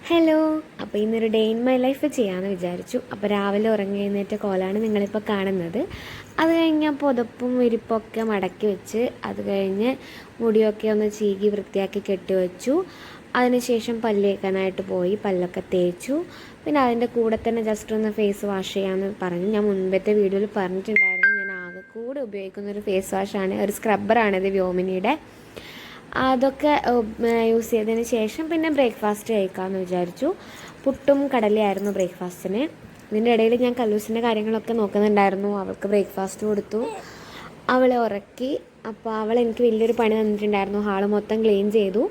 Hello. അപ്പോൾ ഇന്നൊരു day in my life ചെയ്യാമെന്ന് വിചാരിച്ചു. അപ്പോൾ രാവിലെ ഉറങ്ങി എഴുന്നേറ്റ കോലാണ് നിങ്ങളിപ്പോൾ കാണുന്നത്. അത് കഴിഞ്ഞ് പുതപ്പും വിരിപ്പൊക്കെ മടക്കി വെച്ച് അത് കഴിഞ്ഞ് മുടിയൊക്കെ ഒന്ന് ചീകി വൃത്തിയാക്കി കെട്ടിവെച്ചു. അതിനുശേഷം പല്ല് തേക്കാനായിട്ട് പോയി, പല്ലൊക്കെ തേച്ചു. പിന്നെ അതിൻ്റെ കൂടെ തന്നെ ജസ്റ്റ് ഒന്ന് ഫേസ് വാഷ് ചെയ്യാമെന്ന് പറഞ്ഞു. ഞാൻ മുൻപത്തെ വീഡിയോയിൽ പറഞ്ഞിട്ടുണ്ടായിരുന്നു, ഞാൻ ആകെ കൂടെ ഉപയോഗിക്കുന്നൊരു ഫേസ് വാഷാണ്, ഒരു സ്ക്രബ്ബറാണിത് വ്യോമിനിയുടെ. അതൊക്കെ യൂസ് ചെയ്തതിന് ശേഷം പിന്നെ ബ്രേക്ക്ഫാസ്റ്റ് കഴിക്കാമെന്ന് വിചാരിച്ചു. പുട്ടും കടലയായിരുന്നു ബ്രേക്ക്ഫാസ്റ്റിന്. ഇതിൻ്റെ ഇടയിൽ ഞാൻ കല്ലൂസിൻ്റെ കാര്യങ്ങളൊക്കെ നോക്കുന്നുണ്ടായിരുന്നു. അവൾക്ക് ബ്രേക്ക്ഫാസ്റ്റ് കൊടുത്തു, അവളെ ഉറക്കി. അപ്പോൾ അവൾ എനിക്ക് വലിയൊരു പണി തന്നിട്ടുണ്ടായിരുന്നു, ഹാള് മൊത്തം ക്ലീൻ ചെയ്തു.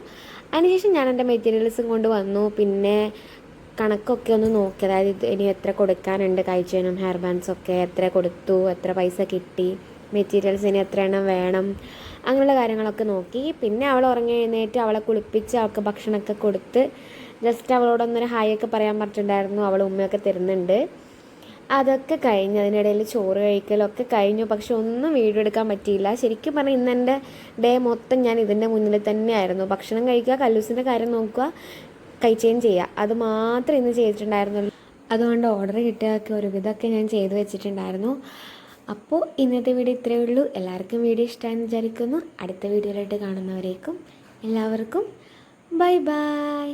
അതിനുശേഷം ഞാൻ എൻ്റെ മെറ്റീരിയൽസും കൊണ്ട് വന്നു. പിന്നെ കണക്കൊക്കെ ഒന്ന് നോക്കി, അതായത് ഇനി എത്ര കൊടുക്കാനുണ്ട്, കഴിച്ചതിനും ഹെയർ ബാൻഡ്സൊക്കെ എത്ര കൊടുത്തു, എത്ര പൈസ കിട്ടി, മെറ്റീരിയൽസ് ഇനി എത്ര എണ്ണം വേണം, അങ്ങനെയുള്ള കാര്യങ്ങളൊക്കെ നോക്കി. പിന്നെ അവൾ ഉറങ്ങി എഴുന്നേറ്റ് അവളെ കുളിപ്പിച്ച് അവൾക്ക് ഭക്ഷണമൊക്കെ കൊടുത്ത് ജസ്റ്റ് അവളോടൊന്നൊരു ഹായ് ഒക്കെ പറയാൻ പറഞ്ഞിട്ടുണ്ടായിരുന്നു. അവൾ ഉമ്മയൊക്കെ തരുന്നുണ്ട്. അതൊക്കെ കഴിഞ്ഞ് അതിനിടയിൽ ചോറ് കഴിക്കലൊക്കെ കഴിഞ്ഞു. പക്ഷെ ഒന്നും വീഡിയോ എടുക്കാൻ പറ്റിയില്ല. ശരിക്കും പറഞ്ഞാൽ ഇന്ന് എൻ്റെ ഡേ മൊത്തം ഞാൻ ഇതിൻ്റെ മുന്നിൽ തന്നെയായിരുന്നു. ഭക്ഷണം കഴിക്കുക, കല്ലൂസിൻ്റെ കാര്യം നോക്കുക, കഴിക്കുകയും ചെയ്യുക, അത് മാത്രമേ ഇന്ന് ചെയ്തിട്ടുണ്ടായിരുന്നുള്ളൂ. അതുകൊണ്ട് ഓർഡർ കിട്ടിയതൊക്കെ ഒരുവിധമൊക്കെ ഞാൻ ചെയ്തു വെച്ചിട്ടുണ്ടായിരുന്നു. അപ്പോൾ ഇന്നത്തെ വീഡിയോ ഇത്രയേ ഉള്ളൂ. എല്ലാവർക്കും വീഡിയോ ഇഷ്ടമാണെന്ന് വിചാരിക്കുന്നു. അടുത്ത വീഡിയോയിലായിട്ട് കാണുന്നവരേക്കും എല്ലാവർക്കും ബൈ ബൈ.